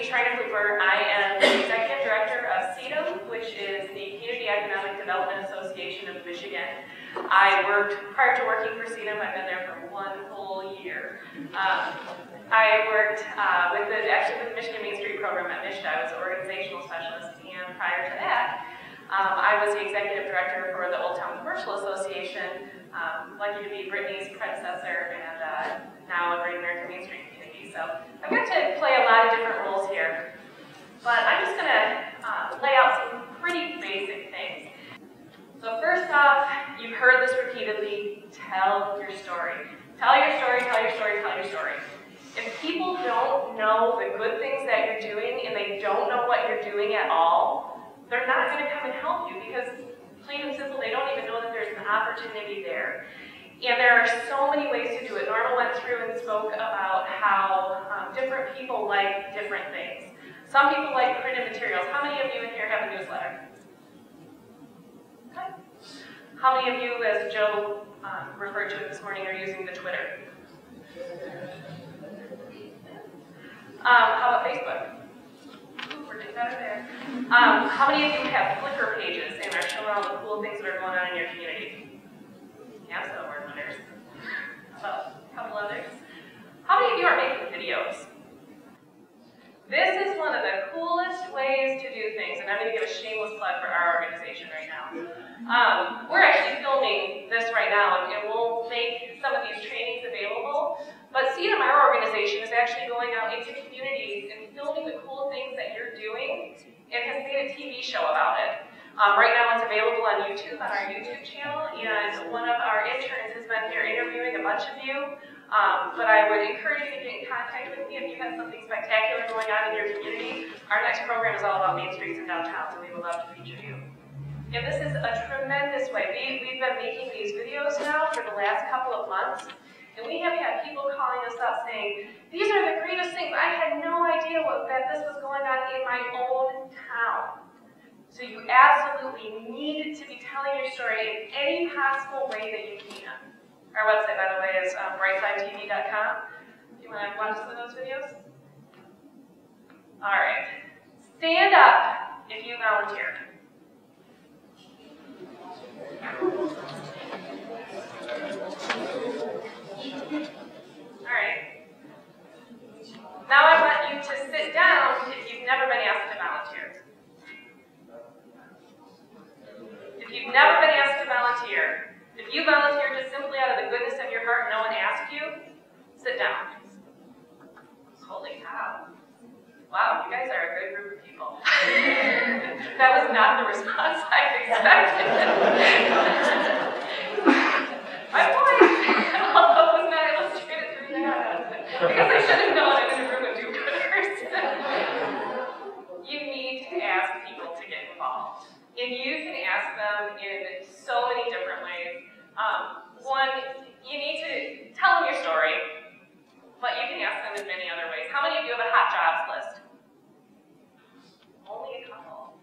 is Eric Lupher. I am the Executive Director of CEDAM, which is the Community Economic Development Association of Michigan. Prior to working for CEDAM, I've been there for 1 whole year. I worked with the Michigan Main Street program at MISHDA. I was an organizational specialist, and prior to that, I was the Executive Director for the Old Town Commercial Association, lucky to be Brittany's predecessor, and now a Great American Main Street community. So I've got to play a lot of different roles here, but I'm just going to lay out some pretty basic things. So first off, you've heard this repeatedly, tell your story. Tell your story, tell your story, tell your story. If people don't know the good things that you're doing and they don't know what you're doing at all, they're not going to come and help you because, plain and simple, they don't even know that there's an opportunity there. And there are so many ways to do it. Norma went through and spoke about how different people like different things. Some people like printed materials. How many of you in here have a newsletter? Okay. How many of you, as Joe referred to it this morning, are using the Twitter? How about Facebook? Ooh, we're getting better there. How many of you have Flickr pages and are showing all the cool things that are going on in your community? Yeah, so word winners. How about a couple others? How many of you are making videos? This is one of the coolest ways to do things, and I'm going to give a shameless plug for our organization right now. We're actually filming this right now, and we'll make some of these trainings available. But CEDAM, our organization, is actually going out into communities and filming the cool things that you're doing, and has made a TV show about it. Right now it's available on YouTube, on our YouTube channel, and one of our interns has been here interviewing a bunch of you. But I would encourage you to get in contact with me if you have something spectacular going on in your community. Our next program is all about main streets and downtowns, and we would love to feature you. And this is a tremendous way. We've been making these videos now for the last couple of months, and we have had people calling us up saying, these are the greatest things. I had no idea that this was going on in my own town. So you absolutely need to be telling your story in any possible way that you can. Our website, by the way, is brightsidetv.com. If you want to watch some of those videos. All right. Stand up if you volunteer. All right. Now I want you to sit down if you've never been asked to volunteer. If you've never been asked to volunteer, if you volunteer just simply out of the goodness of your heart and no one asked you, sit down. Holy cow. Wow, you guys are a good group of people. That was not the response I expected. My point, although it was not illustrated through that, because I should have known I'm in a room of do-gooders. You need to ask people to get involved. And you can ask them in so many different ways. One, you need to tell them your story, but you can ask them in many other ways. How many of you have a hot jobs list? Only a couple.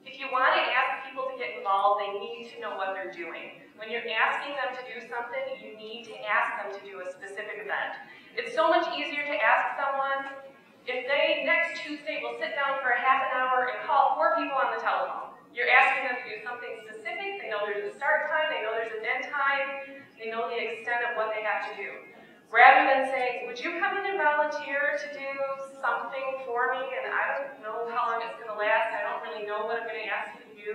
If you want to ask people to get involved, they need to know what they're doing. When you're asking them to do something, you need to ask them to do a specific event. It's so much easier to ask someone if they, next Tuesday, will sit down for a half an hour and call 4 people on the telephone. You're asking them to do something specific, they know there's a start time, they know there's an end time, they know the extent of what they have to do. Rather than saying, would you come in and volunteer to do something for me, and I don't know how long it's going to last, I don't really know what I'm going to ask you to do,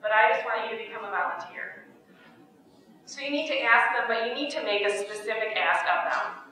but I just want you to become a volunteer. So you need to ask them, but you need to make a specific ask of them.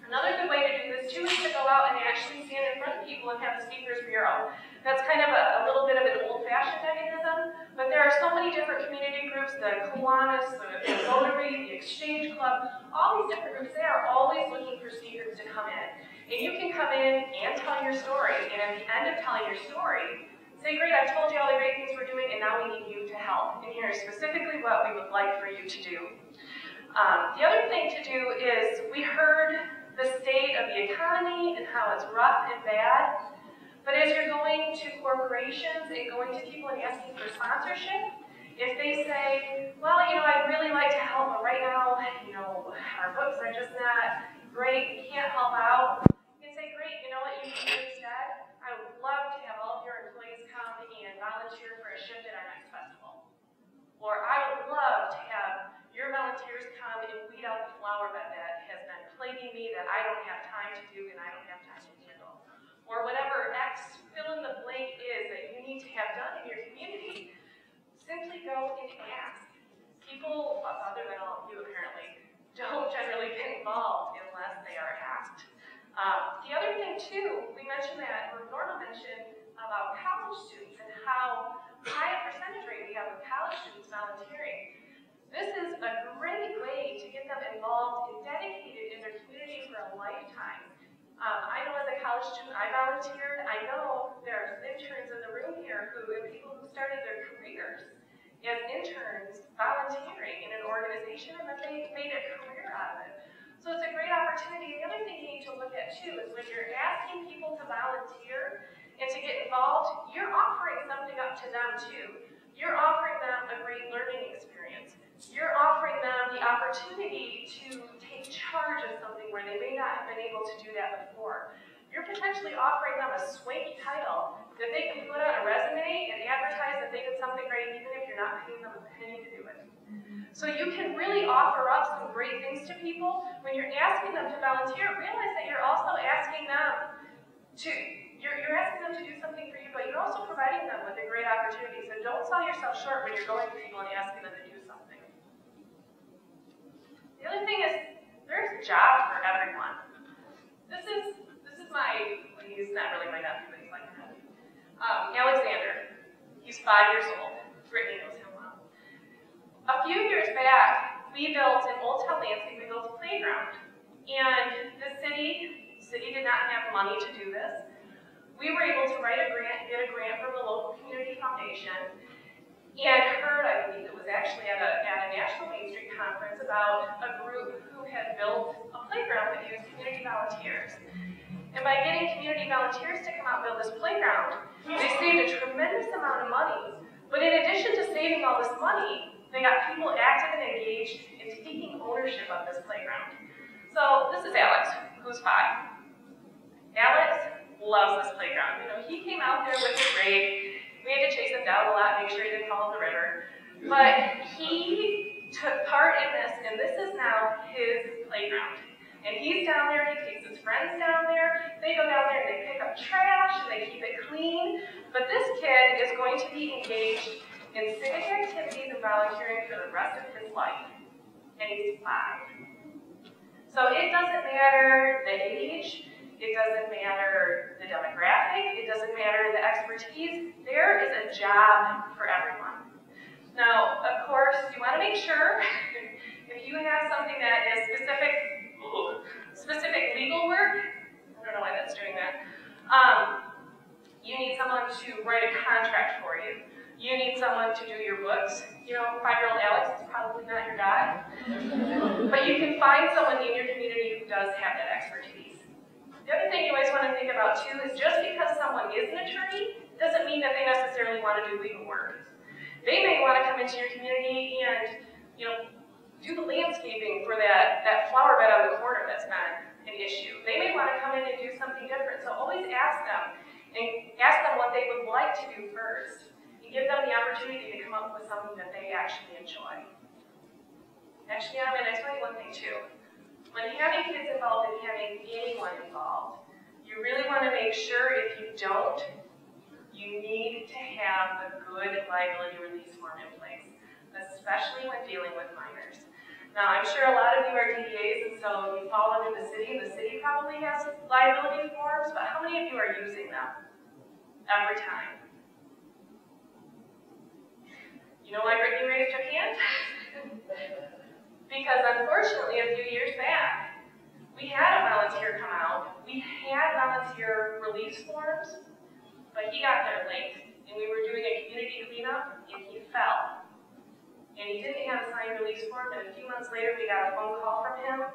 Another good way to do this too is to go out and actually stand in front of people and have a speakers bureau. That's kind of a little bit of an old-fashioned mechanism, but there are so many different community groups, the Kiwanis, the Rotary, the Exchange Club, all these different groups, they are always looking for speakers to come in. And you can come in and tell your story, and at the end of telling your story, say, great, I've told you all the great things we're doing, and now we need you to help. And here is specifically what we would like for you to do. The other thing to do is, we heard the state of the economy and how it's rough and bad. But as you're going to corporations and going to people and asking for sponsorship, if they say, well, I'd really like to help, but right now, our books are just not great, we can't help out, you can say, great, you know what, you Or I would love to have your volunteers come and weed out the flower bed that has been plaguing me that I don't have time to do and I don't have time to handle. Or whatever X fill in the blank is that you need to have done in your community, simply go and ask. People, other than all of you apparently, don't generally get involved unless they are asked. The other thing too, we mentioned that, or Norma mentioned about college students and how high a percentage rate we have of college students volunteering. This is a great way to get them involved and dedicated in their community for a lifetime. I know as a college student I volunteered. I know there are interns in the room here and people who started their careers as interns volunteering in an organization and then they made a career out of it. So it's a great opportunity. The other thing you need to look at too is when you're asking people to volunteer and to get involved, you're offering something up to them too. You're offering them a great learning experience. You're offering them the opportunity to take charge of something where they may not have been able to do that before. You're potentially offering them a swanky title that they can put on a resume and advertise that they did something great even if you're not paying them a penny to do it. So you can really offer up some great things to people. When you're asking them to volunteer, realize that you're also asking them to, you're asking them to do something for you, but you're also providing them with a great opportunity. So don't sell yourself short when you're going to people and asking them to do something. The other thing is, there's a job for everyone. This is my, well, he's not really my nephew, but he's like my nephew. Alexander, he's 5 years old. Brittany knows him well. A few years back, we built in Old Town Lansing, we built a playground. And the city did not have money to do this. We were able to write a grant, get a grant from the local community foundation, and heard, I believe it was actually at a National Main Street conference, about a group who had built a playground that used community volunteers. And by getting community volunteers to come out and build this playground, they saved a tremendous amount of money. But in addition to saving all this money, they got people active and engaged in taking ownership of this playground. So this is Alex, who's 5. Alex loves this playground. You know, he came out there with his rake. We had to chase him down a lot, make sure he didn't fall in the river. But he took part in this, and this is now his playground. And he's down there, he takes his friends down there, they go down there and they pick up trash and they keep it clean. But this kid is going to be engaged in civic activities and volunteering for the rest of his life. And he's 5. So it doesn't matter the age, it doesn't matter the demographic, it doesn't matter the expertise, there is a job for everyone. Now, of course, you want to make sure if you have something that is specific legal work, I don't know why that's doing that, you need someone to write a contract for you. You need someone to do your books. You know, 5-year-old Alex is probably not your guy. But you can find someone in your community who does have that expertise. The other thing you always want to think about too is just because someone is an attorney doesn't mean that they necessarily want to do legal work. They may want to come into your community and, you know, do the landscaping for that flower bed on the corner that's not an issue. They may want to come in and do something different. So always ask them and ask them what they would like to do first. Give them the opportunity to come up with something that they actually enjoy. Actually, I'm going to tell you one thing too. When having kids involved and having anyone involved, you really want to make sure if you don't, you need to have a good liability release form in place, especially when dealing with minors. Now, I'm sure a lot of you are DDAs, and so you fall under the city, and the city probably has liability forms, but how many of you are using them every time? You know why Brittany raised her hand? Because unfortunately, a few years back, we had a volunteer come out. We had volunteer release forms, but he got there late, and we were doing a community cleanup, and he fell. And he didn't have a signed release form, and a few months later, we got a phone call from him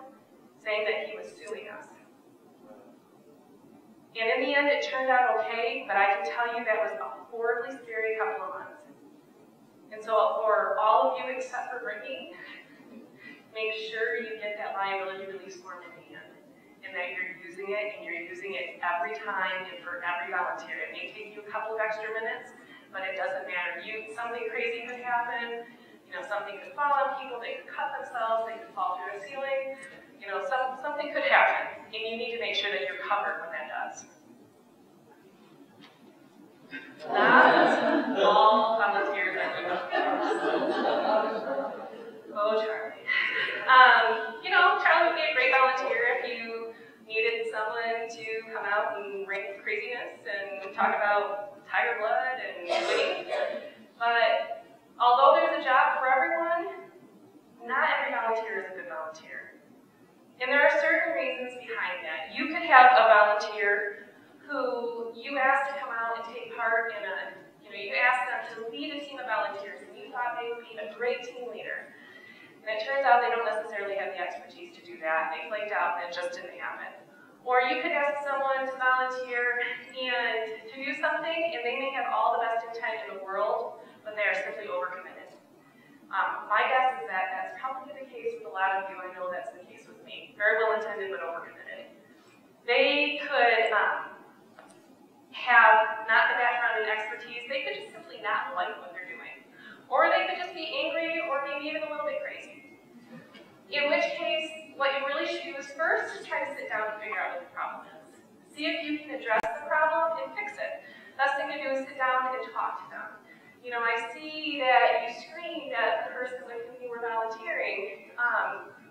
saying that he was suing us. And in the end, it turned out okay, but I can tell you that was a horribly scary couple of months. And so for all of you except for Brittany, make sure you get that liability release form in hand and that you're using it, and you're using it every time and for every volunteer. It may take you a couple of extra minutes, but it doesn't matter. Something crazy could happen. Something could fall on people, they could cut themselves, they could fall through a ceiling, something could happen, and you need to make sure that you're covered when that does. Not all volunteers are good. Oh, Charlie. Charlie would be a great volunteer if you needed someone to come out and rant craziness and talk about tiger blood and winning. But although there's a job for everyone, not every volunteer is a good volunteer. And there are certain reasons behind that. You could have a volunteer who you asked to come out and take part in you asked them to lead a team of volunteers, and you thought they would be a great team leader. And it turns out they don't necessarily have the expertise to do that. They flaked out and it just didn't happen. Or you could ask someone to volunteer and to do something, and they may have all the best intent in the world, but they are simply overcommitted. My guess is that that's probably the case with a lot of you. I know that's the case with me. Very well intended, but overcommitted. They could have not the background and expertise. They could just simply not like what they're doing. Or they could just be angry, or maybe even a little bit crazy. In which case, what you really should do is first try to sit down and figure out what the problem is. See if you can address the problem and fix it. Best thing to do is sit down and talk to them. I see that you screamed at the person with whom you were volunteering.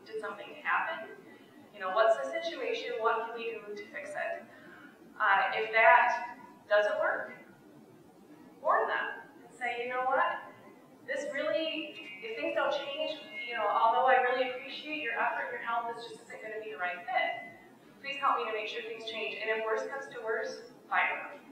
Did something happen? What's the situation? What can we do to fix it? If that doesn't work, warn them and say, what? This really, if things don't change, although I really appreciate your effort, your help, this just isn't going to be the right fit. Please help me to make sure things change. And if worse comes to worse, fire them.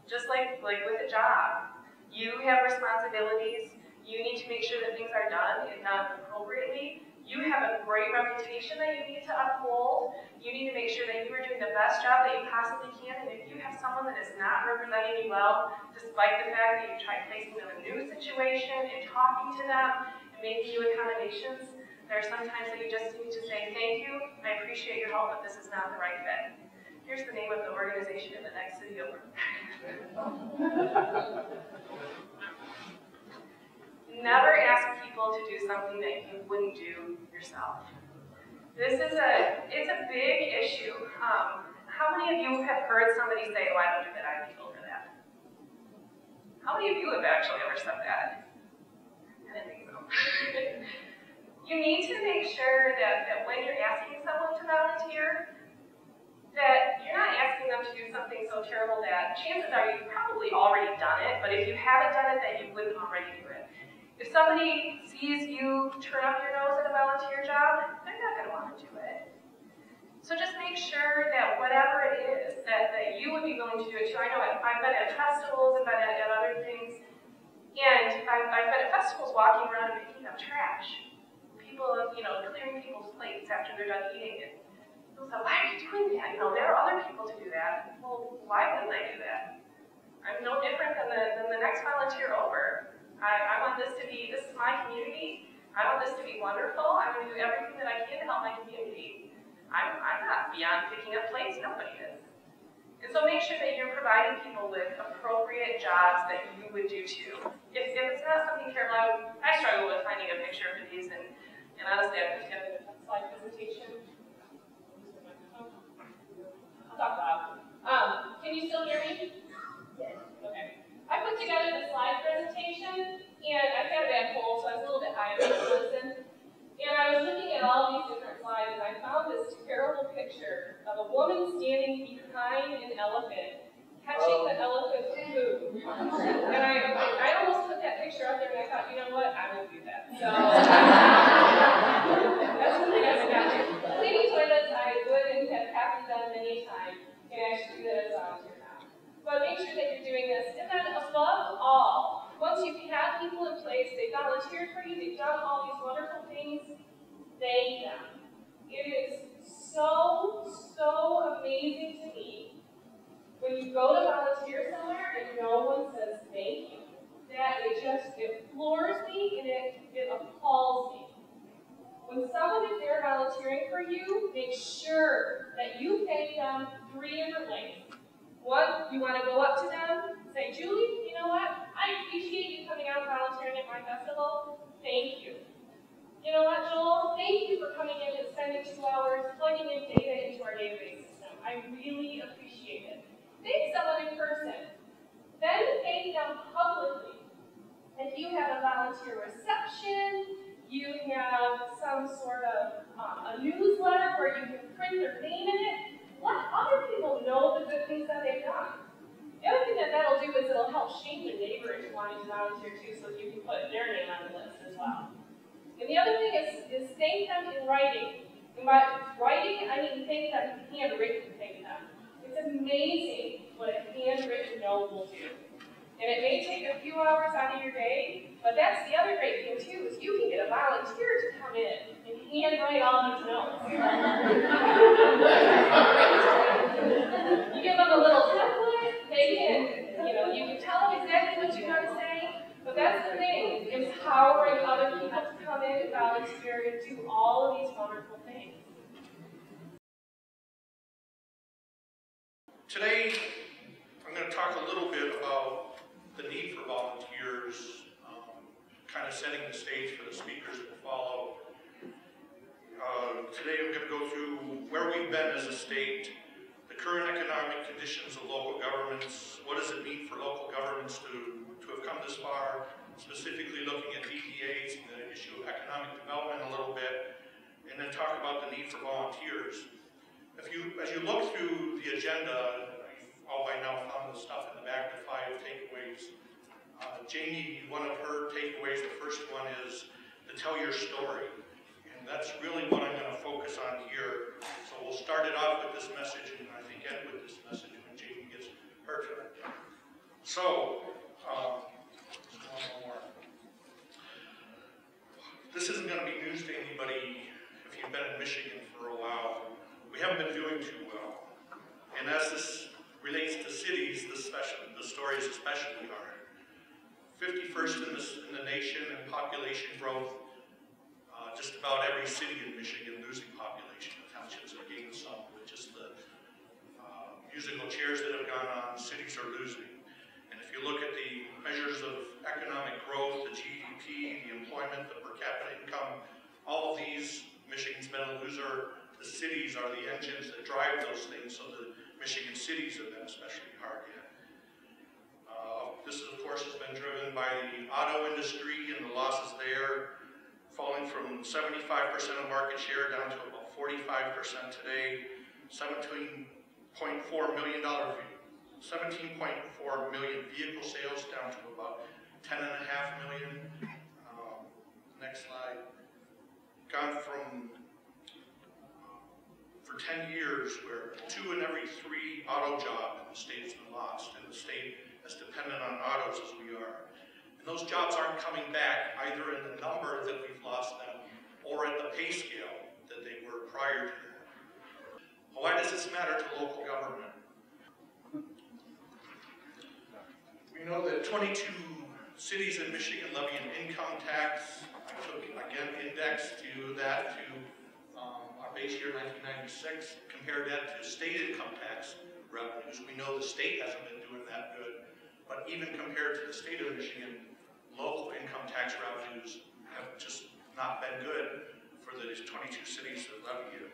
Just like with a job. You have responsibilities. You need to make sure that things are done and done appropriately. You have a great reputation that you need to uphold. You need to make sure that you are doing the best job that you possibly can. And if you have someone that is not representing you well, despite the fact that you've tried placing them in a new situation and talking to them and making you accommodations, there are some times that you just need to say, thank you, I appreciate your help, but this is not the right fit. Here's the name of the organization in the next city over. Never ask people to do something that you wouldn't do yourself. It's a big issue. How many of you have heard somebody say, oh, I don't do that, I have people for that? How many of you have actually ever said that? I didn't think so. You need to make sure that when you're asking someone to volunteer, that you're not asking them to do something so terrible that chances are you've probably already done it, but if you haven't done it, then you wouldn't already do it. If somebody sees you turn up your nose at a volunteer job, they're not going to want to do it. So just make sure that whatever it is that you would be willing to do it too. I know I've been at festivals, I've been at other things, and I've been at festivals walking around and picking up trash. People, clearing people's plates after they're done eating it. People say, why are you doing that? There are other people to do that. Well, why wouldn't I do that? I'm no different than the next volunteer over. I want this is my community. I want this to be wonderful. I'm going to do everything that I can to help my community. I'm not beyond picking up plates. Nobody is. And so make sure that you're providing people with appropriate jobs that you would do too. If it's not something terrible, I struggle with finding a picture of these, and honestly, I put together a slide presentation. I'll talk loud. Can you still hear me? Yes. Okay. I put together the slide presentation, and I've got a bad cold, so I was a little bit high on this listen. And I was looking at all these different slides, and I found this terrible picture of a woman standing behind an elephant, catching the elephant's food. And I almost put that picture up there, and I thought, you know what, I will do that. So that's something I would not do. Cleaning toilets, I would and have done many times, and I should do that as a volunteer now. But make sure that you're doing this. And then above all, once you've had people in place, they've volunteered for you, they've done all these wonderful things, thank them. It is so amazing to me when you go to volunteer somewhere and no one says thank you. That it floors me and it appalls me. When someone is there volunteering for you, make sure that you pay them 3 different ways. One, you want to go up to them, say, Julie, you know what? I appreciate you coming out and volunteering at my festival, Thank you. You know what, Joel? Thank you for coming in and spending 2 hours plugging in data into our database system. I really appreciate it. Thank someone in person. Then thank them publicly. If you have a volunteer reception, you have some sort of a newsletter where you can print their name in it, let other people know the good things that they've done. The other thing that that'll do is it'll help shame the neighbor into wanting to volunteer too, so you can put their name on the list as well. And the other thing is thank them in writing. And by writing, I mean thank them handwritten, thank them. It's amazing what a handwritten note will do. And it may take a few hours out of your day, but that's the other great thing too, is you can get a volunteer to come in and handwrite all these notes. You give them a little template, they can, you can tell them exactly what you're going to say, but that's the thing, empowering other people to come in and volunteer and do all of these wonderful things. Today, I'm going to talk a little bit about the need for volunteers, kind of setting the stage for the speakers that follow. Today I'm going to go through where we've been as a state, the current economic conditions of local governments, what does it mean for local governments to have come this far, specifically looking at DDAs and the issue of economic development a little bit, and then talk about the need for volunteers. As you look through the agenda, you've all by now found the stuff in the back, the 5 takeaways. Jamie, one of her takeaways, the first one is to tell your story. And that's really what I'm going to focus on here. So we'll start it off with this message, and I think end with this message when Jamie gets her turn. So, one more. This isn't going to be news to anybody if you've been in Michigan for a while. We haven't been doing too well. And as this relates to cities, the story is especially hard. 51st in the nation in population growth. Just about every city in Michigan losing population. The townships are gaining some, with just the musical chairs that have gone on, cities are losing. And if you look at the measures of economic growth, the GDP, the employment, the per capita income, all of these, Michigan's been a loser. The cities are the engines that drive those things, so the Michigan cities have been especially hard hit. This, of course, has been driven by the auto industry and the losses there, falling from 75% of market share down to about 45% today, $17.4 million vehicle sales down to about 10.5 million. Next slide. Gone from, for 10 years, where 2 in every 3 auto job in the state has been lost, and the state as dependent on autos as we are. And those jobs aren't coming back either in the number that we've lost them or at the pay scale that they were prior to that. Why does this matter to local government? We know that 22 cities in Michigan levy an income tax. I took, again, indexed to that to our base year 1996, compared that to state income tax revenues. We know the state hasn't been doing that good. But even compared to the state of Michigan, local income tax revenues have just not been good for the 22 cities that levy it.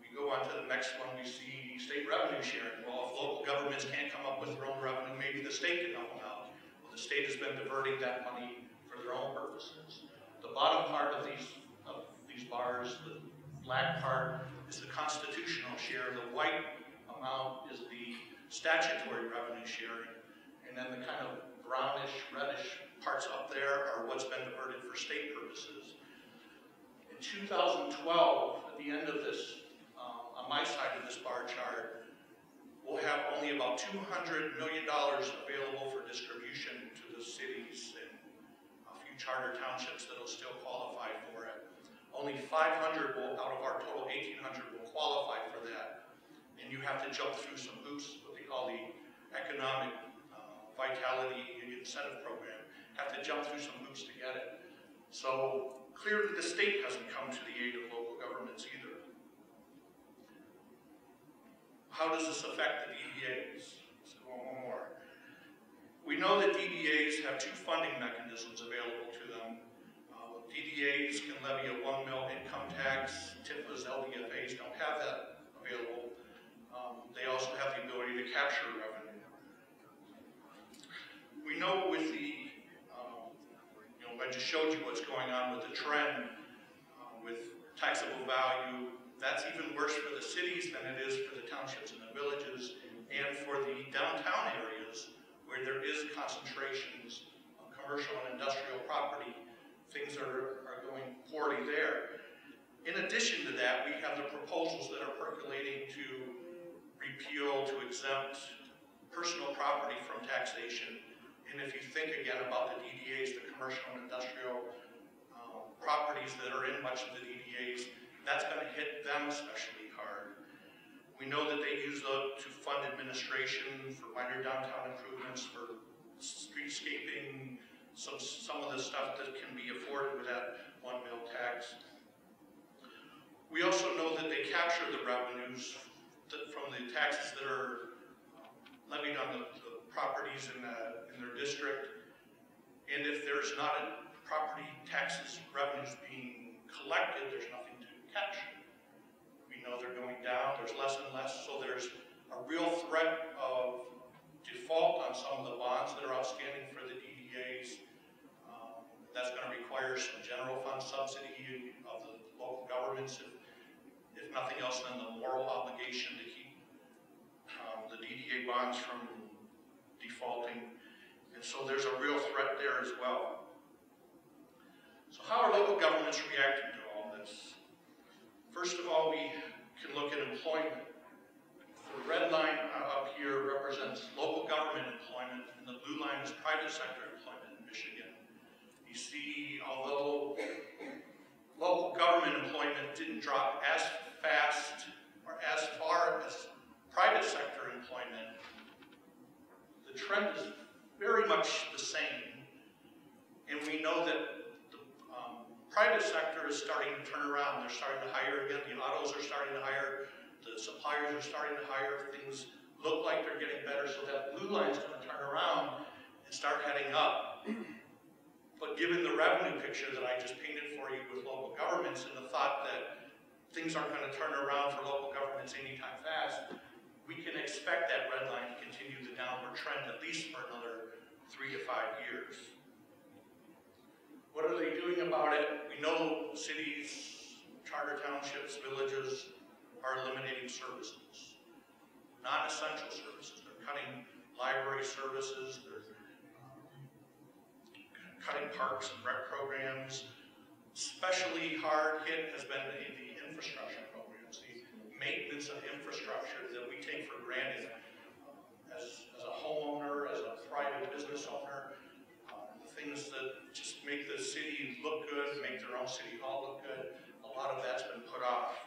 We go on to the next one, we see state revenue sharing. Well, if local governments can't come up with their own revenue, maybe the state can help them out. Well, the state has been diverting that money for their own purposes. The bottom part of these bars, the black part, is the constitutional share. The white amount is the statutory revenue sharing, and then the kind of brownish, reddish parts up there are what's been diverted for state purposes. In 2012, at the end of this, on my side of this bar chart, we'll have only about $200 million available for distribution to the cities and a few charter townships that will still qualify for it. Only 500 will, out of our total 1,800, will qualify for that. And you have to jump through some hoops, what they call the economic vitality incentive program. Have to jump through some hoops to get it. So clearly the state hasn't come to the aid of local governments either. How does this affect the DDAs? So one more. We know that DDAs have two funding mechanisms available to them. DDAs can levy a 1 mil income tax. TIFAs, LDFAs don't have that available. They also have the ability to capture revenue. We know with the, I just showed you what's going on with the trend with taxable value. That's even worse for the cities than it is for the townships and the villages, and for the downtown areas where there is concentrations of commercial and industrial property. Things are going poorly there. In addition to that, we have the proposals that are percolating to repeal, to exempt personal property from taxation. And if you think again about the DDAs, the commercial and industrial properties that are in much of the DDAs, that's going to hit them especially hard. We know that they use those to fund administration for minor downtown improvements, for streetscaping, some of the stuff that can be afforded with that 1 mil tax. We also know that they capture the revenues from the taxes that are levied on the properties in their district. And if there's not a property taxes revenues being collected, there's nothing to capture. We know they're going down, there's less and less, so there's a real threat of default on some of the bonds that are outstanding for the DDAs. That's going to require some general fund subsidy of the local governments, if nothing else than the moral obligation to keep the DDA bonds from defaulting. And so there's a real threat there as well. So how are local governments reacting to all this? First of all, we can look at employment. The red line up here represents local government employment, and the blue line is private sector employment in Michigan. You see, although local government employment didn't drop as fast or as far as private sector employment, the trend is very much the same. And we know that the private sector is starting to turn around. They're starting to hire again. The autos are starting to hire. The suppliers are starting to hire. Things look like they're getting better, so that blue line is going to turn around and start heading up. But given the revenue picture that I just painted for you with local governments and the thought that things aren't going to turn around for local governments anytime fast, we can expect that red line to continue the downward trend at least for another 3 to 5 years. What are they doing about it? We know cities, charter townships, villages are eliminating services, non-essential services. They're cutting library services, they're cutting parks and rec programs. Especially hard hit has been the infrastructure programs, the maintenance of infrastructure that we take for granted as a homeowner, as a private business owner, the things that just make the city look good, make their own city hall look good. A lot of that's been put off.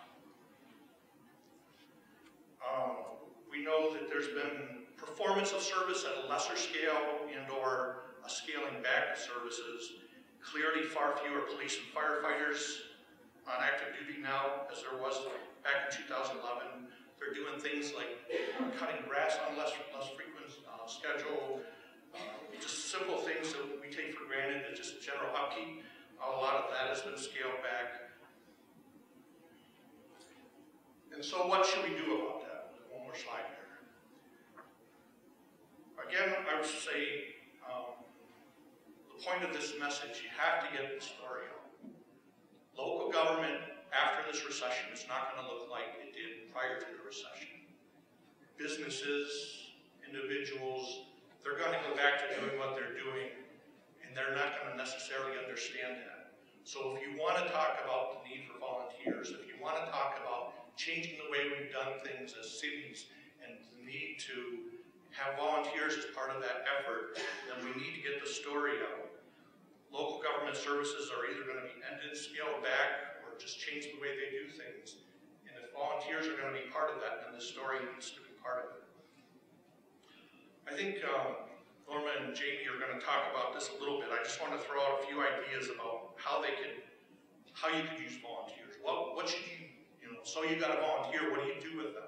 We know that there's been performance of service at a lesser scale and or a scaling back of services. Clearly far fewer police and firefighters on active duty now as there was back in 2011. They're doing things like cutting grass on less frequent schedule, just simple things that we take for granted, that just general upkeep. A lot of that has been scaled back. And so what should we do about that? One more slide here. Again, I would say the point of this message, you have to get the story out. Local government after this recession is not going to look like it did prior to the recession. Businesses, individuals, they're going to go back to doing what they're doing, and they're not going to necessarily understand that. So if you want to talk about the need for volunteers, if you want to talk about changing the way we've done things as cities and the need to have volunteers as part of that effort, then we need to get the story out. Local government services are either going to be ended, scaled back, or just change the way they do things. And if volunteers are going to be part of that, then the story needs to be part of it. I think Norma and Jamie are going to talk about this a little bit. I just want to throw out a few ideas about how you could use volunteers. What should you so you got a volunteer, what do you do with them?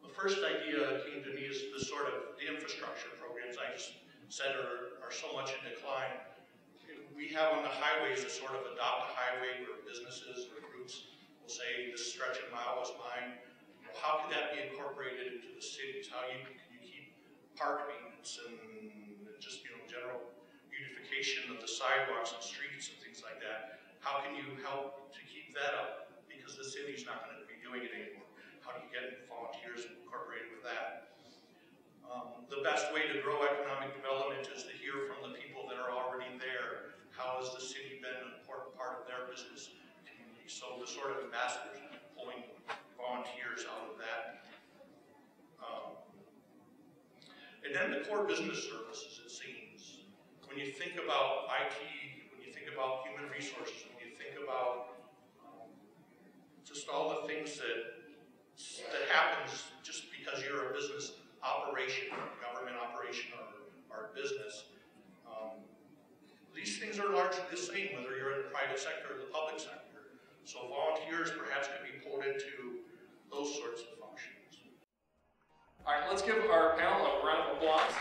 The first idea that came to me is the infrastructure programs I just said are so much in decline. We have on the highways a sort of adopt a highway where businesses or groups will say this stretch of mile is mine. How could that be incorporated into the cities? How can you keep park maintenance and just general beautification of the sidewalks and streets and things like that? How can you help to keep that up? Because the city's not going to be doing it anymore. How do you get volunteers incorporated with that? The best way to grow economic development is to hear from the people that are already there. How has the city been an important part of their business community? So the sort of ambassadors, pulling volunteers out of that. And then the core business services, it seems. When you think about IT, when you think about human resources, when you think about just all the things that happens just because you're a business operation, government operation, or business. These things are largely the same, whether you're in the private sector or the public sector. So volunteers perhaps could be pulled into those sorts of functions. All right, let's give our panel a round of applause.